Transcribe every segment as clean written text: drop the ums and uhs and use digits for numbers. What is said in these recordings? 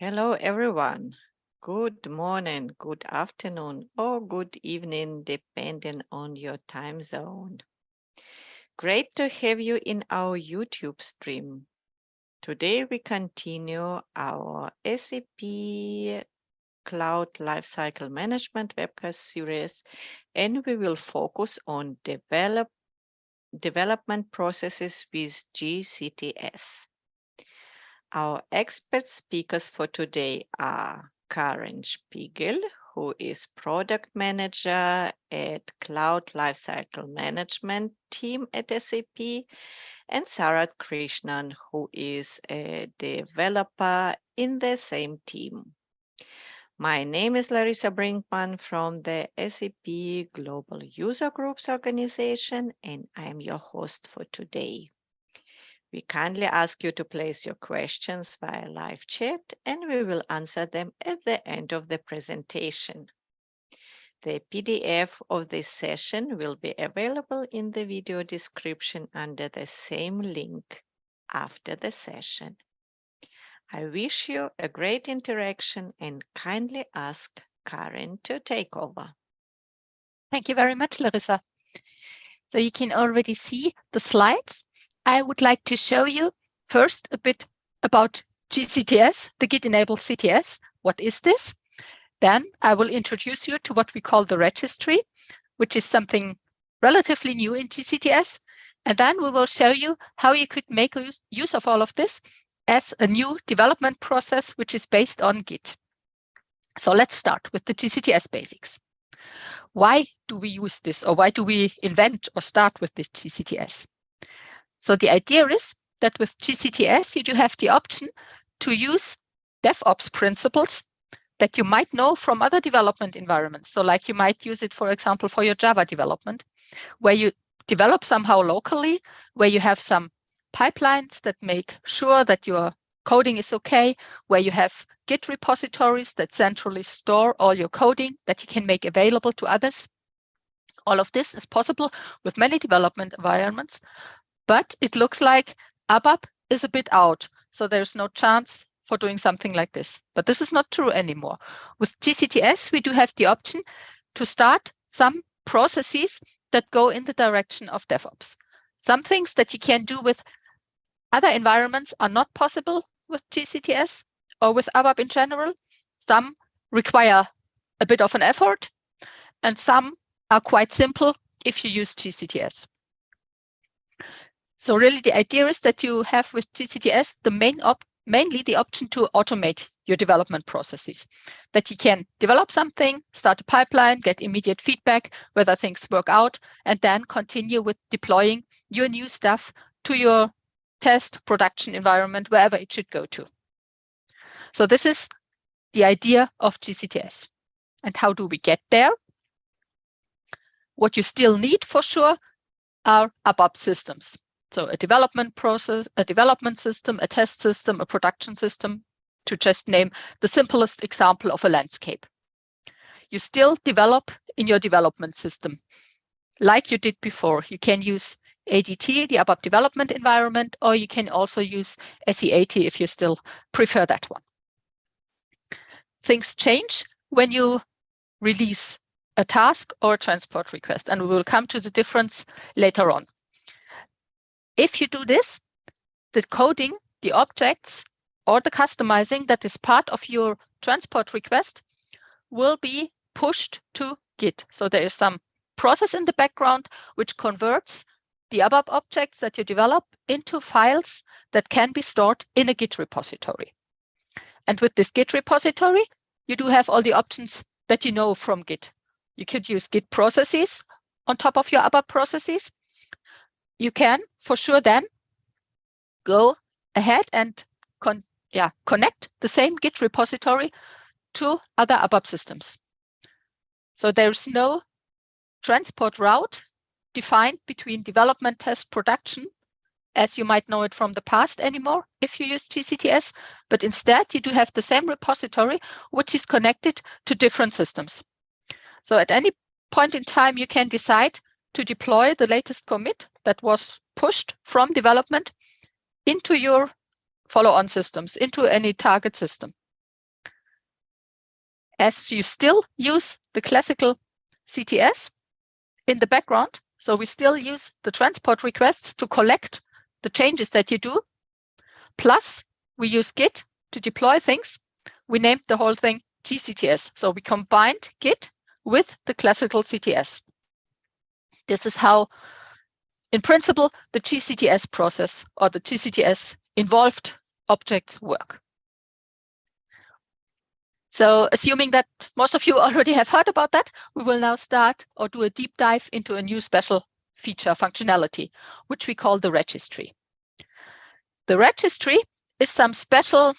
Hello, everyone. Good morning, good afternoon, or good evening, depending on your time zone. Great to have you in our YouTube stream. Today, we continue our SAP Cloud Lifecycle Management Webcast Series, and we will focus on development processes with gCTS. Our expert speakers for today are Karen Spiegel, who is Product Manager at Cloud Lifecycle Management team at SAP, and Sarat Krishnan, who is a developer in the same team. My name is Larissa Brinkman from the SAP Global User Groups organization, and I am your host for today. We kindly ask you to place your questions via live chat, and we will answer them at the end of the presentation. The PDF of this session will be available in the video description under the same link after the session. I wish you a great interaction and kindly ask Karen to take over. Thank you very much, Larissa. So you can already see the slides. I would like to show you first a bit about gCTS, the Git-enabled CTS. What is this? Then I will introduce you to what we call the registry, which is something relatively new in gCTS. And then we will show you how you could make use of all of this as a new development process, which is based on Git. So let's start with the gCTS basics. Why do we use this, or why do we invent or start with this gCTS? So the idea is that with gCTS, you do have the option to use DevOps principles that you might know from other development environments. So like you might use it, for example, for your Java development, where you develop somehow locally, where you have some pipelines that make sure that your coding is okay, where you have Git repositories that centrally store all your coding that you can make available to others. All of this is possible with many development environments, but it looks like ABAP is a bit out. So there's no chance for doing something like this. But this is not true anymore. With gCTS, we do have the option to start some processes that go in the direction of DevOps. Some things that you can do with other environments are not possible with gCTS or with ABAP in general. Some require a bit of an effort, and some are quite simple if you use gCTS. So really the idea is that you have with gCTS mainly the option to automate your development processes, that you can develop something, start a pipeline, get immediate feedback, whether things work out, and then continue with deploying your new stuff to your test production environment, wherever it should go to. So this is the idea of gCTS. And how do we get there? What you still need for sure are ABAP systems. So a development process, a development system, a test system, a production system, to just name the simplest example of a landscape. You still develop in your development system like you did before. You can use ADT, the ABAP development environment, or you can also use SE80 if you still prefer that one. Things change when you release a task or a transport request, and we will come to the difference later on. If you do this, the coding, the objects, or the customizing that is part of your transport request will be pushed to Git. So there is some process in the background which converts the ABAP objects that you develop into files that can be stored in a Git repository. And with this Git repository, you do have all the options that you know from Git. You could use Git processes on top of your ABAP processes. You can, for sure, then go ahead and connect the same Git repository to other ABAP systems. So there's no transport route defined between development, test, production, as you might know it from the past anymore if you use gCTS, but instead you do have the same repository which is connected to different systems. So at any point in time, you can decide to deploy the latest commit that was pushed from development into your follow-on systems, into any target system. as you still use the classical CTS in the background. So we still use the transport requests to collect the changes that you do. Plus, we use Git to deploy things. We named the whole thing gCTS. So we combined Git with the classical CTS. This is how, in principle, the gCTS process or the gCTS involved objects work. So assuming that most of you already have heard about that, we will now start or do a deep dive into a new special feature functionality, which we call the registry. The registry is some special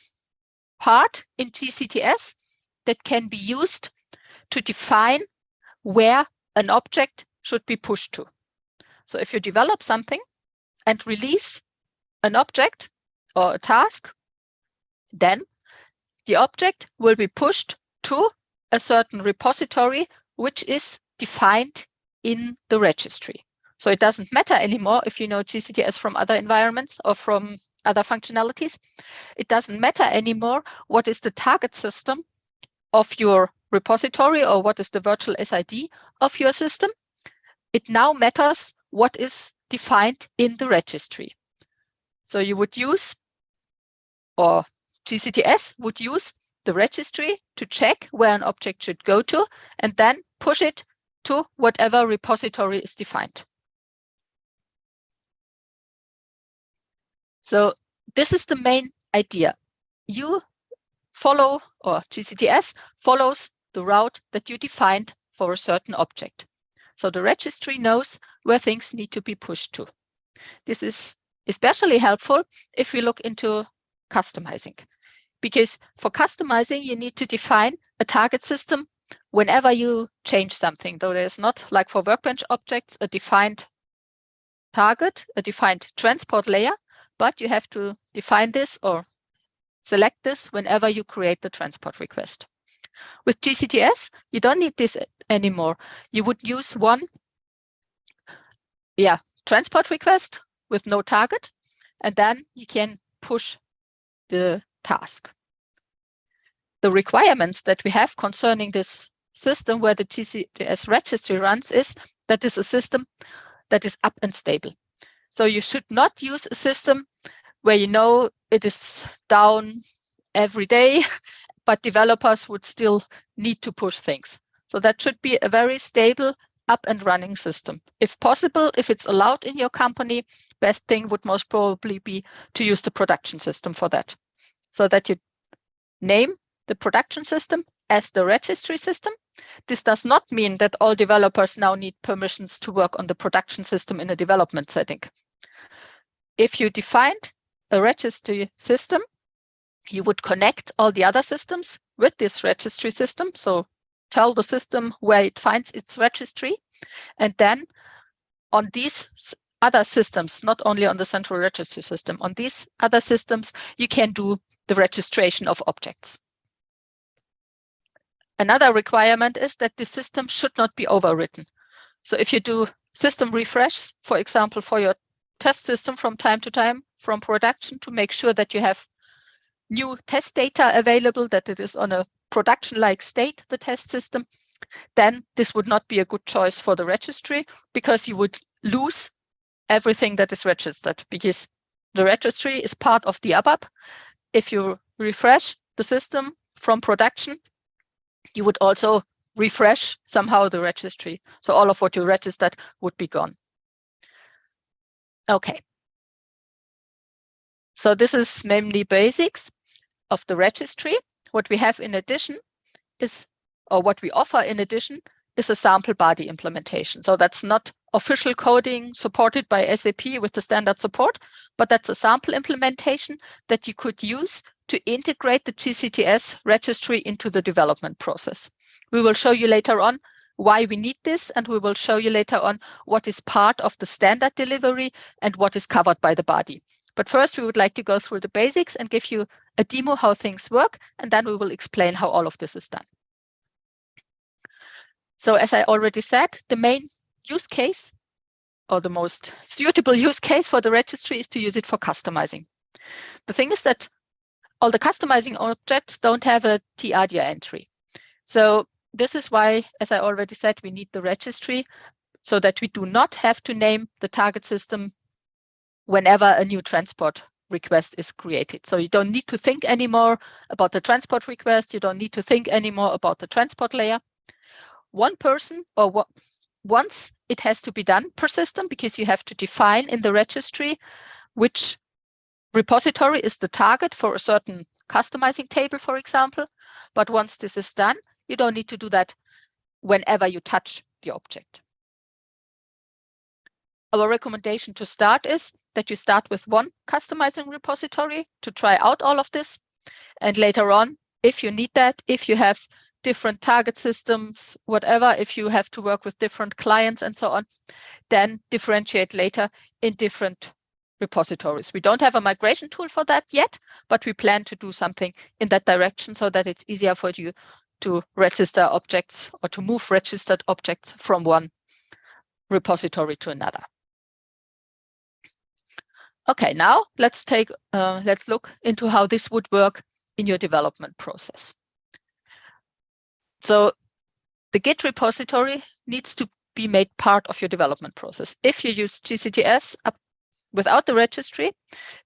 part in gCTS that can be used to define where an object should be pushed to. So if you develop something and release an object or a task, then the object will be pushed to a certain repository, which is defined in the registry. So it doesn't matter anymore if you know gCTS from other environments or from other functionalities. It doesn't matter anymore what is the target system of your repository or what is the virtual SID of your system. It now matters what is defined in the registry. So you would use, or gCTS would use the registry to check where an object should go to and then push it to whatever repository is defined. So this is the main idea. You follow, or gCTS follows the route that you defined for a certain object. So the registry knows where things need to be pushed to. This is especially helpful if we look into customizing, because for customizing, you need to define a target system whenever you change something, though there's not, like for Workbench objects, a defined target, a defined transport layer, but you have to define this or select this whenever you create the transport request. With gCTS, you don't need this anymore. You would use one transport request with no target, and then you can push the task. The requirements that we have concerning this system where the gCTS registry runs is that it's a system that is up and stable. So you should not use a system where you know it is down every day, but developers would still need to push things. So that should be a very stable up and running system. If possible, if it's allowed in your company, best thing would most probably be to use the production system for that. So that you name the production system as the registry system. This does not mean that all developers now need permissions to work on the production system in a development setting. If you defined a registry system, you would connect all the other systems with this registry system. So tell the system where it finds its registry. And then on these other systems, not only on the central registry system, on these other systems, you can do the registration of objects. Another requirement is that the system should not be overwritten. So if you do system refresh, for example, for your test system from time to time from production to make sure that you have new test data available, that it is on a production-like state, the test system, then this would not be a good choice for the registry because you would lose everything that is registered because the registry is part of the ABAP. If you refresh the system from production, you would also refresh somehow the registry. So all of what you registered would be gone. Okay. So this is mainly basics of the registry. What we have in addition is, or what we offer in addition, is a sample body implementation. So that's not official coding supported by SAP with the standard support, but that's a sample implementation that you could use to integrate the gCTS registry into the development process. We will show you later on why we need this, and we will show you later on what is part of the standard delivery and what is covered by the body. But first, we would like to go through the basics and give you a demo how things work, and then we will explain how all of this is done. So as I already said, the main use case or the most suitable use case for the registry is to use it for customizing. The thing is that all the customizing objects don't have a tRDA entry. So this is why, as I already said, we need the registry so that we do not have to name the target system whenever a new transport request is created. So you don't need to think anymore about the transport request. You don't need to think anymore about the transport layer. One person or once it has to be done per system, because you have to define in the registry which repository is the target for a certain customizing table, for example. But once this is done, you don't need to do that whenever you touch the object. Our recommendation to start is that you start with one customizing repository to try out all of this. And later on, if you need that, if you have different target systems, whatever, if you have to work with different clients and so on, then differentiate later in different repositories. We don't have a migration tool for that yet, but we plan to do something in that direction so that it's easier for you to register objects or to move registered objects from one repository to another. Okay, now let's look into how this would work in your development process. So the Git repository needs to be made part of your development process. If you use gCTS without the registry,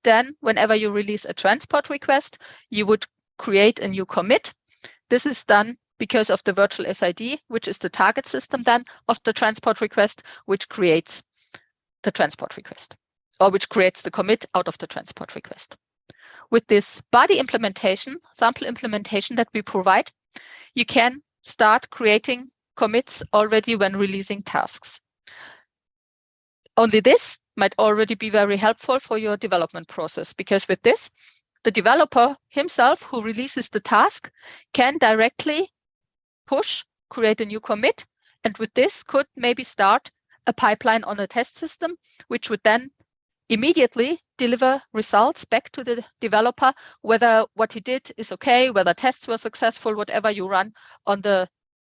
then whenever you release a transport request, you would create a new commit. This is done because of the virtual SID, which is the target system then of the transport request, which creates the transport request, or which creates the commit out of the transport request. With this body implementation, sample implementation that we provide, you can start creating commits already when releasing tasks. Only this might already be very helpful for your development process, because with this, the developer himself who releases the task can directly create a new commit, and with this could maybe start a pipeline on a test system, which would then immediately deliver results back to the developer, whether what he did is okay, whether tests were successful, whatever you run on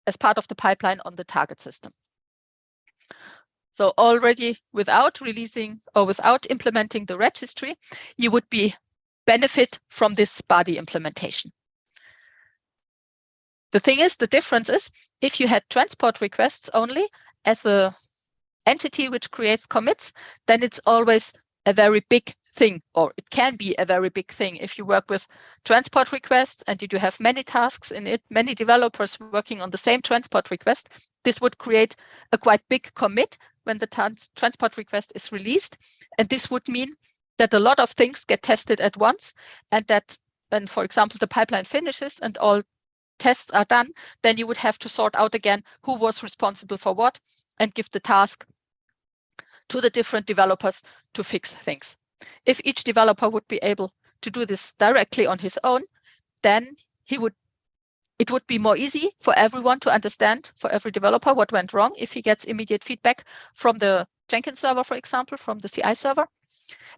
as part of the pipeline on the target system. So already without releasing or without implementing the registry, you would benefit from this body implementation. The thing is, the difference is, if you had transport requests only as an entity which creates commits, then it's always a very big thing, or it can be a very big thing. If you work with transport requests and you do have many tasks in it, many developers working on the same transport request, this would create a quite big commit when the transport request is released. And this would mean that a lot of things get tested at once, and that when, for example, the pipeline finishes and all tests are done, then you would have to sort out again who was responsible for what and give the task to the different developers to fix things. If each developer would be able to do this directly on his own, then it would be more easy for everyone to understand, for every developer, what went wrong if he gets immediate feedback from the Jenkins server, for example, from the CI server.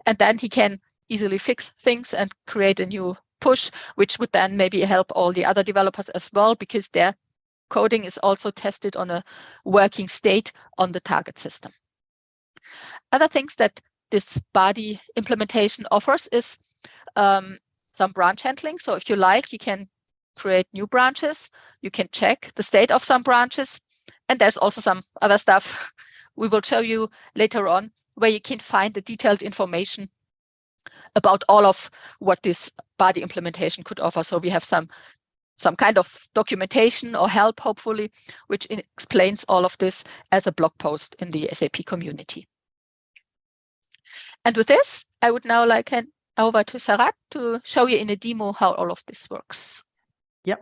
And then he can easily fix things and create a new push, which would then maybe help all the other developers as well, because their coding is also tested on a working state on the target system. Other things that this body implementation offers is some branch handling. So if you like, you can create new branches. You can check the state of some branches. And there's also some other stuff we will show you later on, where you can find the detailed information about all of what this body implementation could offer. So we have some kind of documentation or help, hopefully, which explains all of this as a blog post in the SAP community. And with this, I would now like hand over to Sarat to show you in a demo how all of this works. Yeah,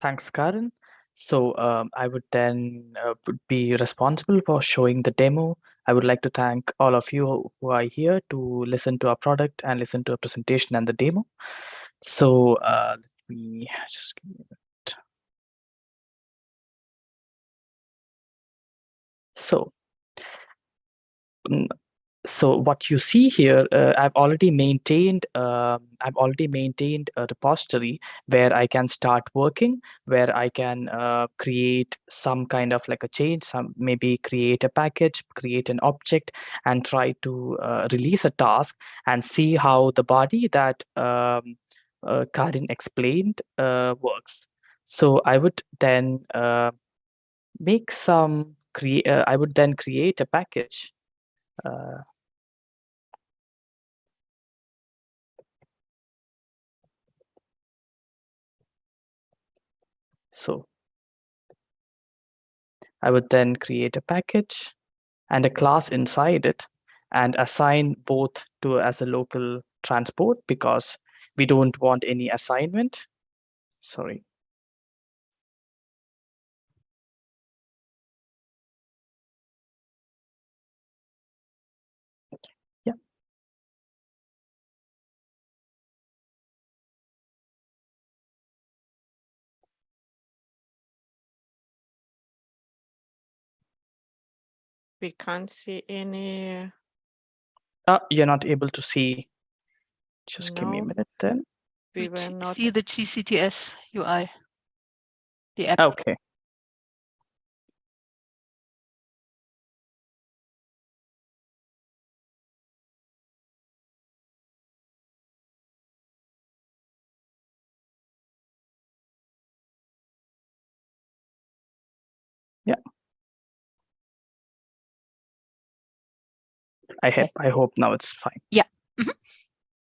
thanks, Karen. So I would then be responsible for showing the demo. I would like to thank all of you who are here to listen to our product and listen to a presentation and the demo. So let me just give me a minute. So what you see here, I've already maintained a repository where I can start working, where I can create some kind of like a change, maybe create a package, create an object, and try to release a task and see how the body that Karin explained works. So I would then make some I would then create a package. So I would then create a package and a class inside it and assign both to as a local transport because we don't want any assignment. Sorry. Yeah. We can't see any. You're not able to see. Just give me a No, minute then. we were not. See the gCTS UI, the app. Okay. Yeah. I hope now it's fine. Yeah.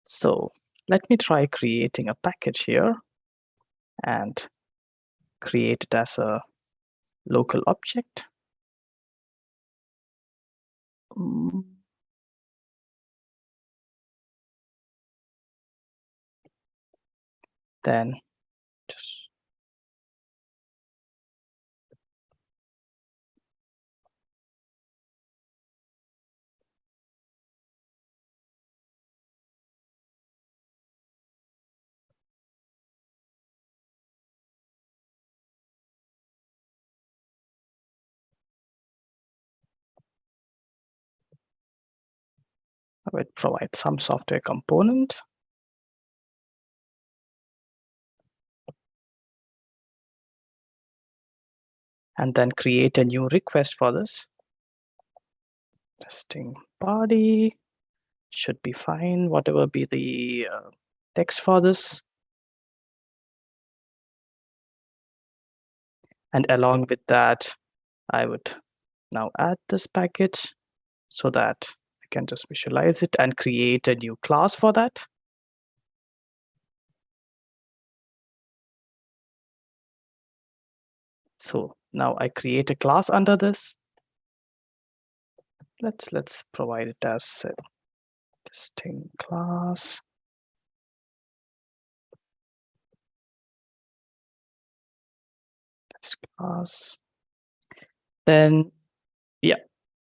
So let me try creating a package here and create it as a local object. Then just I would provide some software component. And then create a new request for this. Testing body should be fine, whatever be the text for this. And along with that, I would now add this package so that I can just visualize it and create a new class for that. So now I create a class under this. Let's provide it as a testing class. Test class. Then, yeah,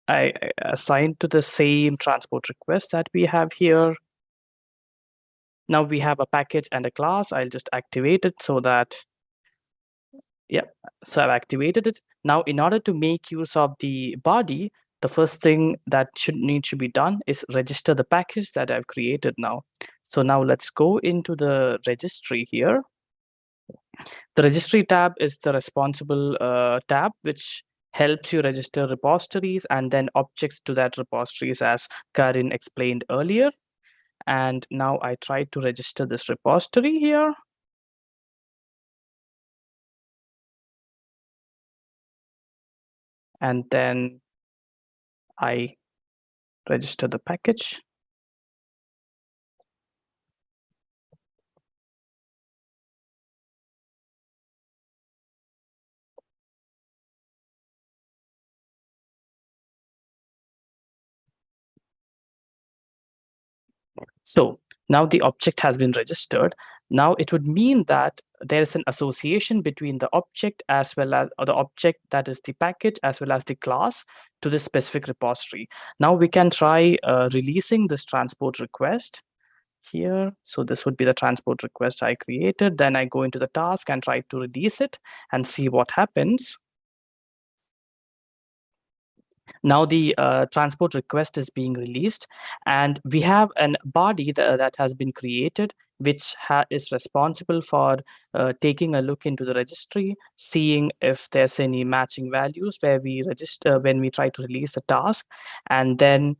I assign to the same transport request that we have here. Now we have a package and a class. I'll just activate it so that, yeah, so I've activated it. Now, in order to make use of the body, the first thing that should be done is register the package that I've created now. So now let's go into the registry here. The registry tab is the responsible tab, which helps you register repositories and then objects to that repositories, as Karin explained earlier. And now I try to register this repository here. And then I register the package. So now the object has been registered. Now it would mean that there is an association between the object as well as, or the object that is the package as well as the class to this specific repository. Now we can try releasing this transport request here. So this would be the transport request I created. Then I go into the task and try to release it and see what happens. Now the transport request is being released, and we have a body that has been created, which is responsible for taking a look into the registry, seeing if there's any matching values where we register when we try to release a task, and then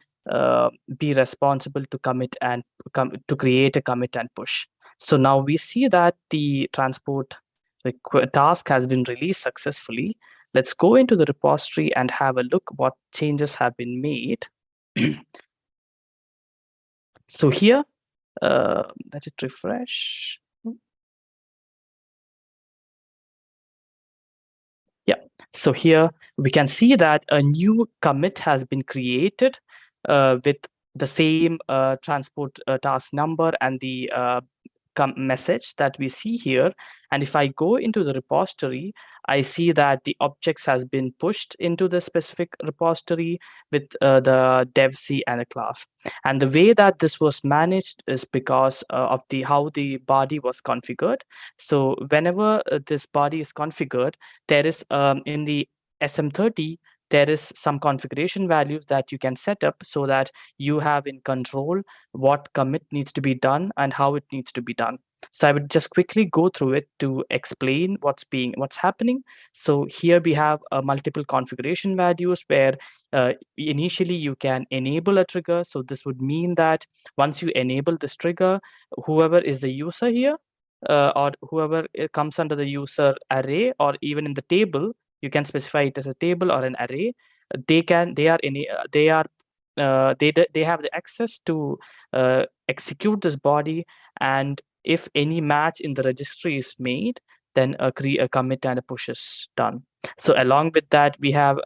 be responsible to commit and to create a commit and push. So now we see that the transport The task has been released successfully. Let's go into the repository and have a look what changes have been made. So here, let it refresh. Yeah, so here we can see that a new commit has been created with the same transport task number and the message that we see here. And if I go into the repository, I see that the objects has been pushed into the specific repository with the dev.c and a class. And the way that this was managed is because of the how the body was configured. So whenever this body is configured, there is in the SM30, there is some configuration values that you can set up so that you have in control what commit needs to be done and how it needs to be done. So I would just quickly go through it to explain what's happening. So here we have multiple configuration values where initially you can enable a trigger. So this would mean that once you enable this trigger, whoever is the user here, or whoever comes under the user array, or even in the table, you can specify it as a table or an array. They have the access to execute this body, and if any match in the registry is made, then a commit and a push is done. So along with that, we have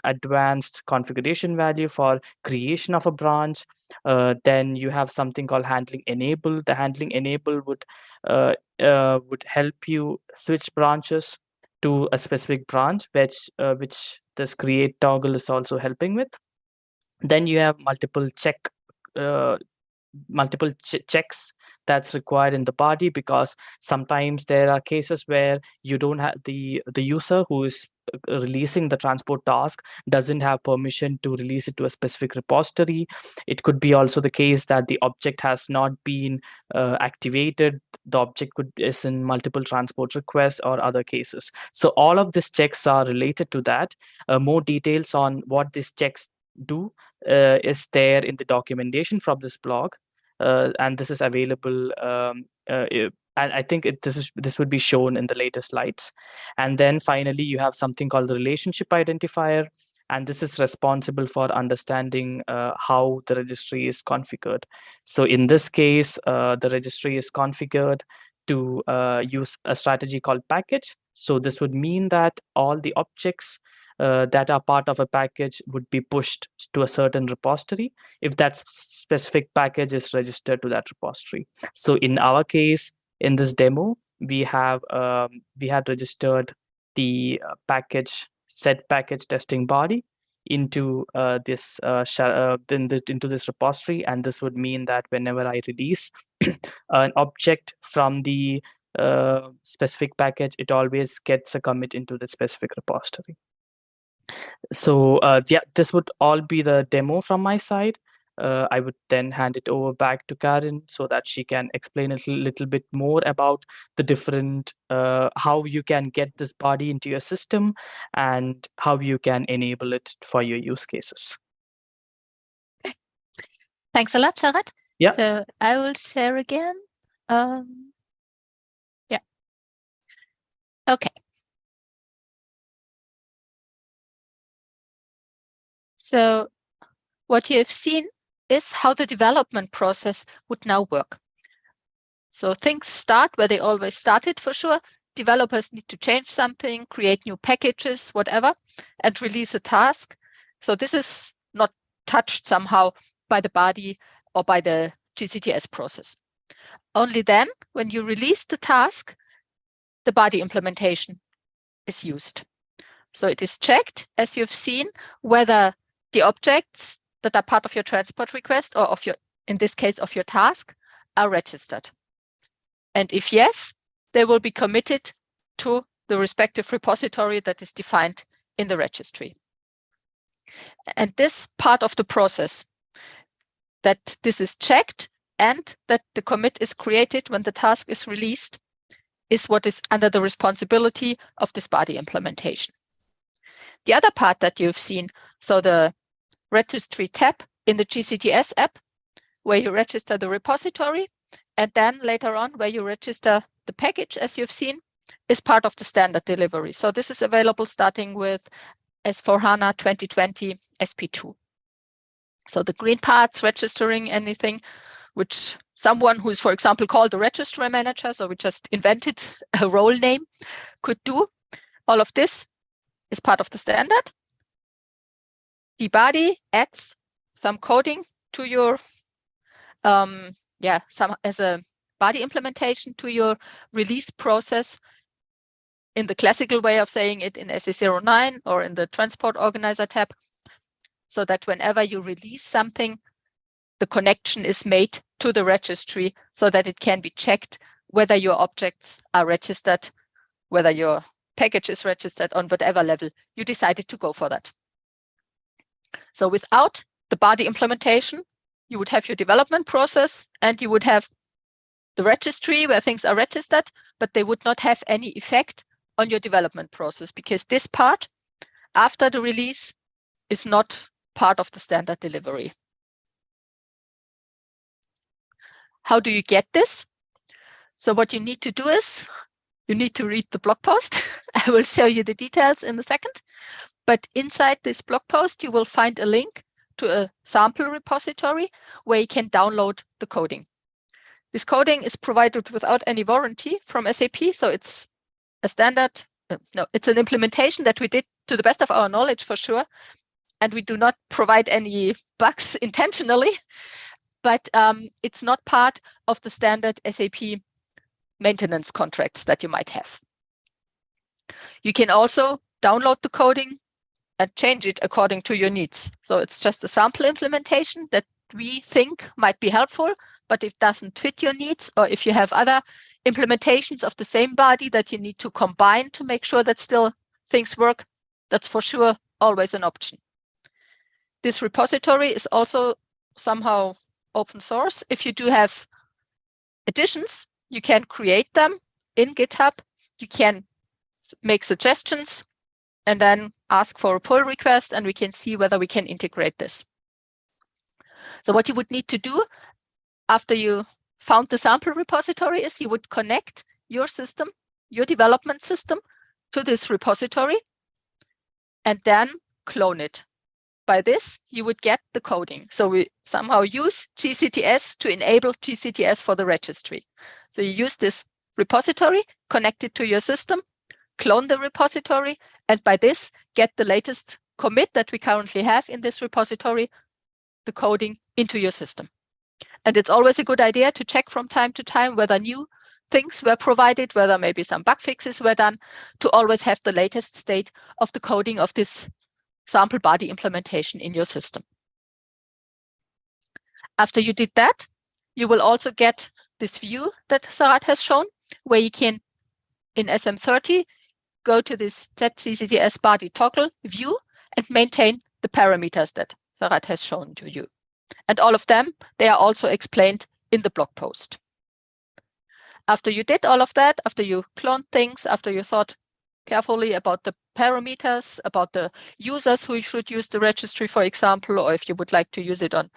advanced configuration value for creation of a branch. Then you have something called handling enable. The handling enable would help you switch branches to a specific branch, which this create toggle is also helping with. Then you have multiple checks that's required in the body, because sometimes there are cases where you don't have the user who is releasing the transport task doesn't have permission to release it to a specific repository. It could be also the case that the object has not been activated. The object is in multiple transport requests or other cases. So all of these checks are related to that. More details on what these checks do is there in the documentation from this blog, and this is available. And I think this would be shown in the later slides. And then finally, you have something called the relationship identifier, and this is responsible for understanding how the registry is configured. So in this case, the registry is configured to use a strategy called package. So this would mean that all the objects that are part of a package would be pushed to a certain repository if that specific package is registered to that repository. So in our case, in this demo, we had registered the set package testing body into this into this repository, and this would mean that whenever I release an object from the specific package, it always gets a commit into the specific repository. So yeah, this would all be the demo from my side. I would then hand it over back to Karen so that she can explain a little bit more about the different, how you can get this body into your system and how you can enable it for your use cases. Thanks a lot, Sharat. Yeah. So I will share again. Yeah. Okay. So what you have seen is how the development process would now work. So things start where they always started, for sure. Developers need to change something, create new packages, whatever, and release a task. So this is not touched somehow by the body or by the gCTS process. Only then, when you release the task, the body implementation is used. So it is checked, as you've seen, whether the objects that are part of your transport request or of your, in this case, of your task, are registered. And if yes, they will be committed to the respective repository that is defined in the registry. And this part of the process, that this is checked and that the commit is created when the task is released, is what is under the responsibility of this body implementation. The other part that you've seen, so the registry tab in the gCTS app, where you register the repository, and then later on where you register the package, as you've seen, is part of the standard delivery. So this is available starting with S/4HANA 2020 SP2. So the green parts, registering anything, which someone who is, for example, called a registry manager, so we just invented a role name, could do. All of this is part of the standard. The body adds some coding to your, as a body implementation to your release process, in the classical way of saying it in SE09 or in the Transport Organizer tab, so that whenever you release something, the connection is made to the registry so that it can be checked whether your objects are registered, whether your package is registered on whatever level you decided to go for that. So without the body implementation, you would have your development process and you would have the registry where things are registered, but they would not have any effect on your development process, because this part after the release is not part of the standard delivery. How do you get this? So what you need to do is you need to read the blog post. I will show you the details in a second. But inside this blog post, you will find a link to a sample repository where you can download the coding. This coding is provided without any warranty from SAP. So it's a standard, it's an implementation that we did to the best of our knowledge for sure. And we do not provide any bugs intentionally, but it's not part of the standard SAP maintenance contracts that you might have. You can also download the coding and change it according to your needs. So it's just a sample implementation that we think might be helpful, but if it doesn't fit your needs, or if you have other implementations of the same body that you need to combine to make sure that still things work, that's for sure always an option. This repository is also somehow open source. If you do have additions, you can create them in GitHub. You can make suggestions and then ask for a pull request, and we can see whether we can integrate this. So what you would need to do after you found the sample repository is you would connect your system, your development system, to this repository and then clone it. By this, you would get the coding. So we somehow use gCTS to enable gCTS for the registry. So you use this repository, connect it to your system, clone the repository, and by this, get the latest commit that we currently have in this repository, the coding into your system. And it's always a good idea to check from time to time whether new things were provided, whether maybe some bug fixes were done, to always have the latest state of the coding of this sample body implementation in your system. After you did that, you will also get this view that Sarat has shown, where you can, in SM30, go to this gCTS body toggle view and maintain the parameters that Sarat has shown to you. And all of them, they are also explained in the blog post. After you did all of that, after you cloned things, after you thought carefully about the parameters, about the users who should use the registry, for example, or if you would like to use it on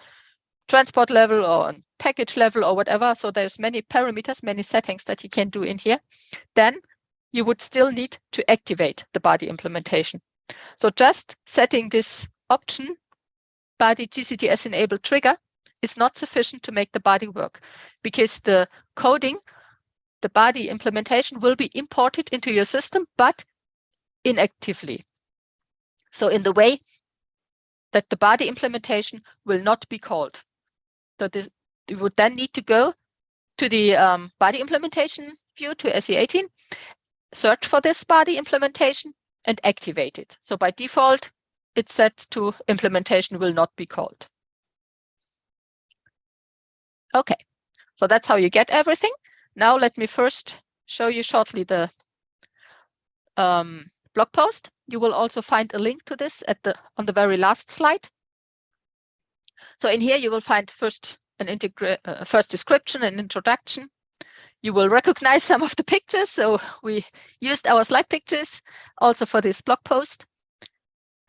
transport level or on package level or whatever. So there's many parameters, many settings that you can do in here. Then you would still need to activate the body implementation. So just setting this option, body gCTS enable trigger, is not sufficient to make the body work, because the coding, the body implementation, will be imported into your system, but inactively. So in the way that the body implementation will not be called. So this, you would then need to go to the body implementation view, to SE18, search for this body implementation and activate it. So by default, it's set to implementation will not be called. Okay, so that's how you get everything. Now let me first show you shortly the blog post. You will also find a link to this on the very last slide. So in here you will find first first description and introduction. You will recognize some of the pictures, so we used our slide pictures also for this blog post.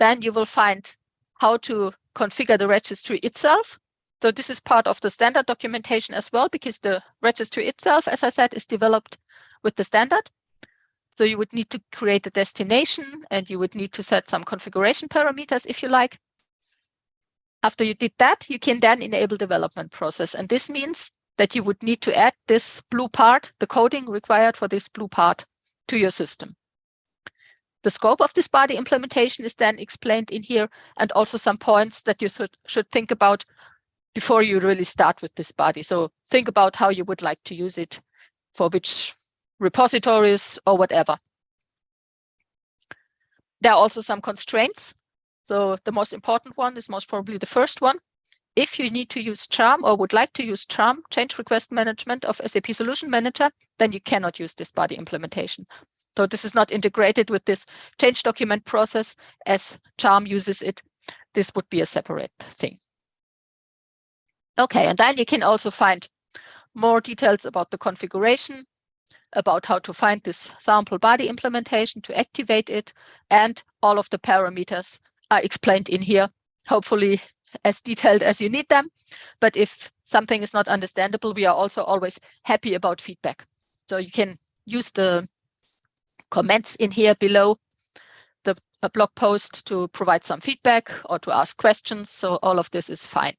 Then you will find how to configure the registry itself. So this is part of the standard documentation as well, because the registry itself, as I said, is developed with the standard. So you would need to create a destination and you would need to set some configuration parameters if you like. After you did that, you can then enable development process. And this means that you would need to add this blue part, the coding required for this blue part, to your system. The scope of this body implementation is then explained in here, and also some points that you should think about before you really start with this body. So think about how you would like to use it, for which repositories or whatever. There are also some constraints. So the most important one is most probably the first one. If you need to use CHARM or would like to use CHARM, Change Request Management of SAP Solution Manager, then you cannot use this body implementation. So this is not integrated with this change document process as CHARM uses it. This would be a separate thing. Okay, and then you can also find more details about the configuration, about how to find this sample body implementation, to activate it, and all of the parameters are explained in here, hopefully as detailed as you need them. But if something is not understandable, we are also always happy about feedback. So you can use the comments in here below the blog post to provide some feedback or to ask questions. So all of this is fine.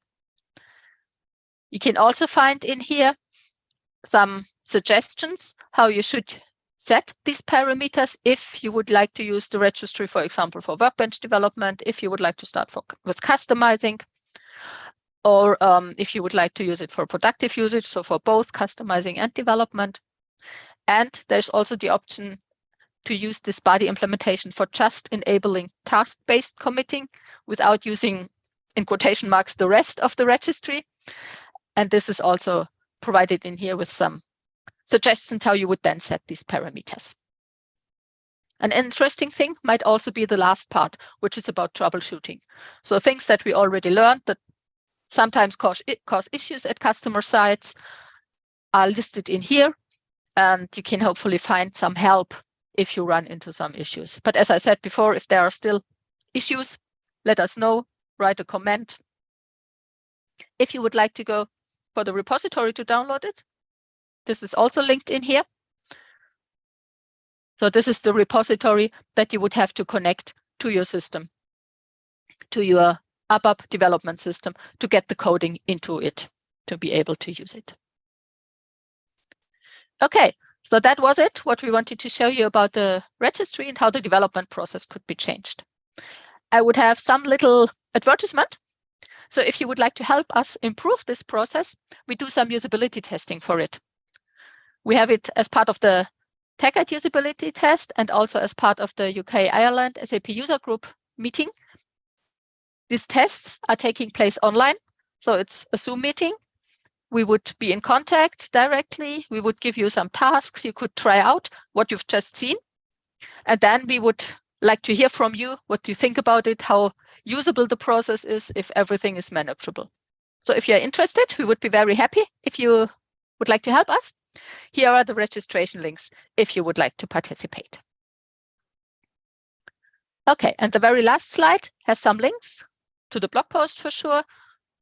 You can also find in here some suggestions how you should set these parameters if you would like to use the registry, for example, for workbench development, if you would like to start with customizing, or if you would like to use it for productive usage, so for both customizing and development. And there's also the option to use this body implementation for just enabling task-based committing without using, in quotation marks, the rest of the registry. And this is also provided in here with some suggestions how you would then set these parameters. An interesting thing might also be the last part, which is about troubleshooting. So things that we already learned that sometimes cause issues at customer sites are listed in here, and you can hopefully find some help if you run into some issues. But as I said before, if there are still issues, let us know, write a comment. If you would like to go for the repository to download it, this is also linked in here. So this is the repository that you would have to connect to your system, to your ABAP development system, to get the coding into it, to be able to use it. Okay, so that was it, what we wanted to show you about the registry and how the development process could be changed. I would have some little advertisement. So if you would like to help us improve this process, we do some usability testing for it. We have it as part of the TechEd usability test and also as part of the UK-Ireland SAP User Group meeting. These tests are taking place online, so it's a Zoom meeting. We would be in contact directly. We would give you some tasks. You could try out what you've just seen. And then we would like to hear from you what you think about it, how usable the process is, if everything is manageable. So if you're interested, we would be very happy if you would like to help us. Here are the registration links if you would like to participate. Okay, and the very last slide has some links to the blog post for sure,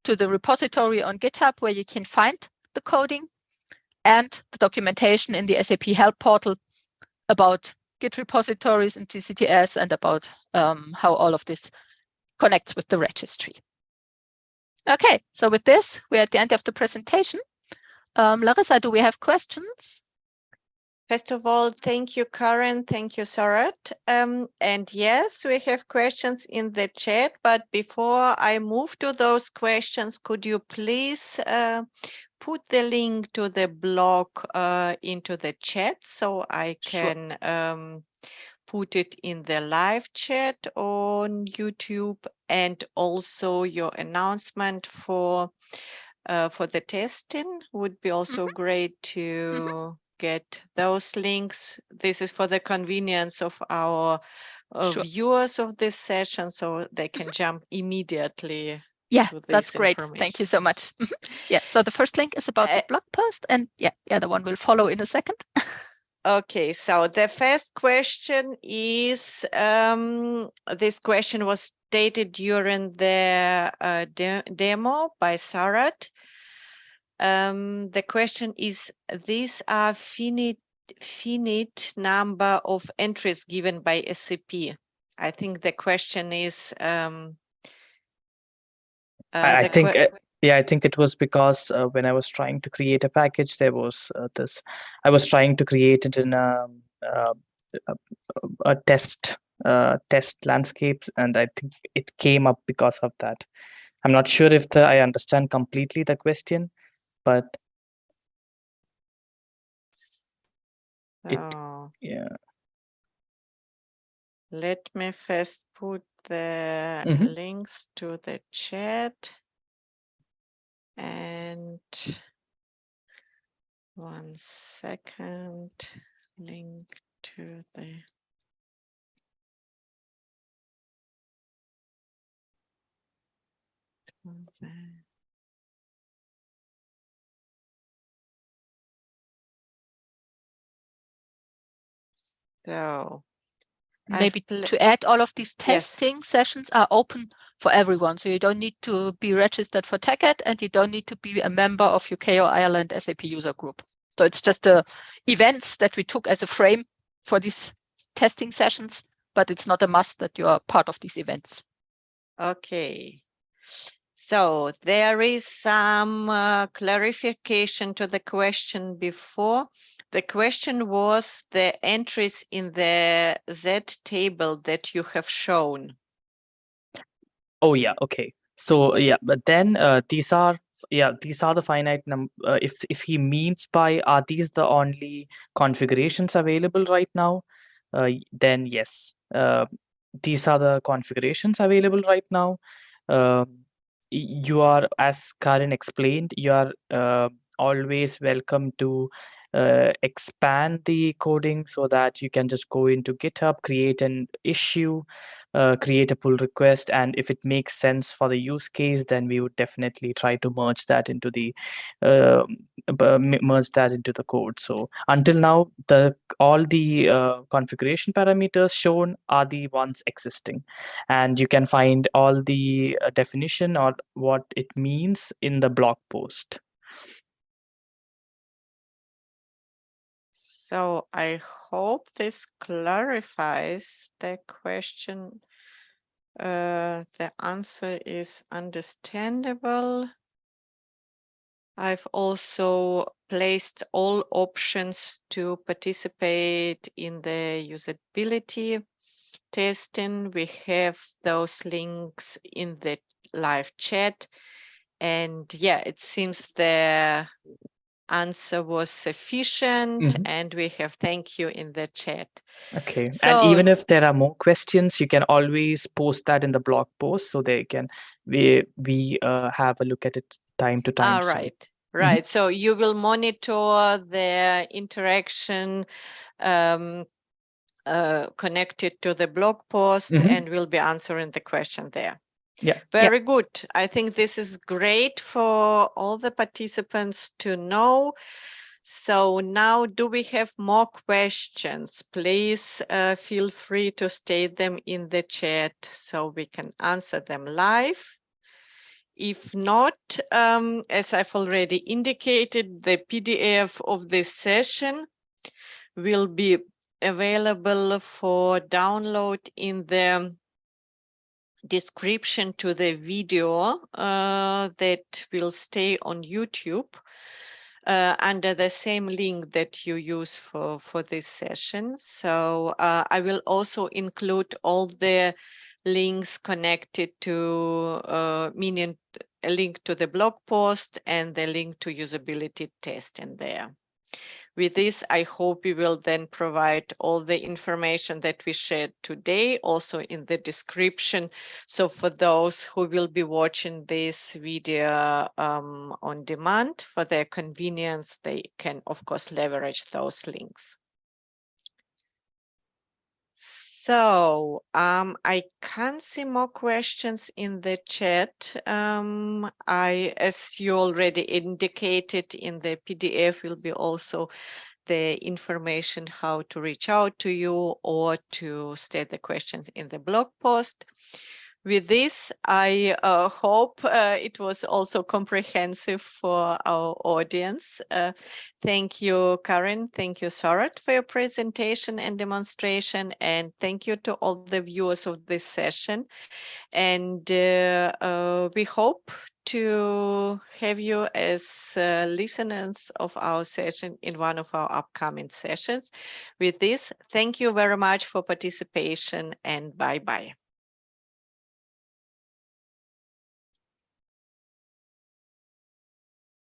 to the repository on GitHub where you can find the coding, and the documentation in the SAP Help portal about Git repositories and gCTS and about how all of this connects with the registry. Okay, so with this, we're at the end of the presentation. Larissa, do we have questions? First of all, thank you, Karen. Thank you, Sarat. And yes, we have questions in the chat, but before I move to those questions, could you please put the link to the blog into the chat so I can put it in the live chat on YouTube, and also your announcement for the testing would be also great to get those links. This is for the convenience of our viewers of this session, so they can jump immediately. Yeah, that's great. Thank you so much. Yeah, so the first link is about the blog post, and yeah, the other one will follow in a second. Okay, so the first question is, this question was stated during the demo by Sarat. The question is, these are finite finite number of entries given by SAP? I think the question is. I think, yeah, I think it was because when I was trying to create a package, there was this. I was trying to create it in a, a test landscape, and I think it came up because of that. I'm not sure if I understand completely the question, but yeah. Let me first put the links to the chat, and 1 second, link to the so maybe to add, all of these testing sessions are open for everyone. So you don't need to be registered for TechEd, and you don't need to be a member of UK or Ireland SAP User Group. So it's just the events that we took as a frame for these testing sessions, but it's not a must that you are part of these events. Okay. So there is some clarification to the question before. The question was the entries in the Z table that you have shown. Oh yeah, okay. So yeah, but then these are the finite number. If he means by are these the only configurations available right now, then yes, these are the configurations available right now. You are, as Karin explained, you are always welcome to expand the coding so that you can just go into GitHub, create an issue, create a pull request, and if it makes sense for the use case, then we would definitely try to merge that into the code. So until now, all the configuration parameters shown are the ones existing, and you can find all the definition or what it means in the blog post. So I hope this clarifies the question. The answer is understandable. I've also placed all options to participate in the usability testing. We have those links in the live chat. And yeah, it seems the answer was sufficient, and we have thank you in the chat. Okay, So, and even if there are more questions, you can always post that in the blog post, so they can we have a look at it time to time. Right. So you will monitor the interaction connected to the blog post, and we'll be answering the question there. Yeah. Very good. I think this is great for all the participants to know. So now, do we have more questions? Please feel free to state them in the chat so we can answer them live. If not, as I've already indicated, the PDF of this session will be available for download in the description to the video that will stay on YouTube under the same link that you use for this session. So I will also include all the links connected to meaning a link to the blog post and the link to usability test in there. With this, I hope we will then provide all the information that we shared today, also in the description. So for those who will be watching this video on demand, for their convenience, they can, of course, leverage those links. So I can't see more questions in the chat. As you already indicated in the PDF, will be also the information how to reach out to you or to state the questions in the blog post. With this, I hope it was also comprehensive for our audience. Thank you, Karen. Thank you, Sarat, for your presentation and demonstration. And thank you to all the viewers of this session. And we hope to have you as listeners of our session in one of our upcoming sessions. With this, thank you very much for participation and bye-bye.